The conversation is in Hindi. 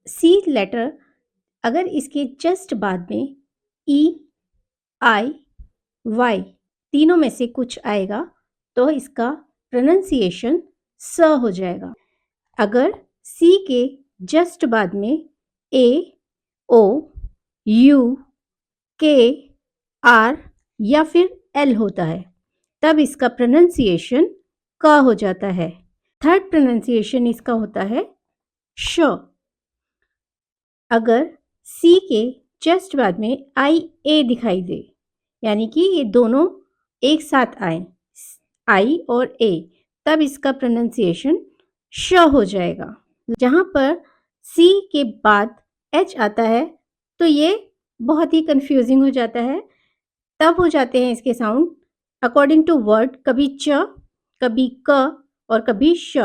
सी लेटर अगर इसके जस्ट बाद में ई, आई, वाई तीनों में से कुछ आएगा तो इसका प्रोनंसिएशन स हो जाएगा। अगर सी के जस्ट बाद में ए, ओ, यू, के, आर या फिर एल होता है तब इसका प्रोनंसिएशन क हो जाता है। थर्ड प्रोनंसिएशन इसका होता है श। अगर सी के जस्ट बाद में आई ए दिखाई दे यानी कि ये दोनों एक साथ आए आई और ए तब इसका प्रोनंसिएशन श हो जाएगा। जहाँ पर सी के बाद एच आता है तो ये बहुत ही कंफ्यूजिंग हो जाता है। तब हो जाते हैं इसके साउंड अकॉर्डिंग टू वर्ड, कभी च, कभी क और कभी श।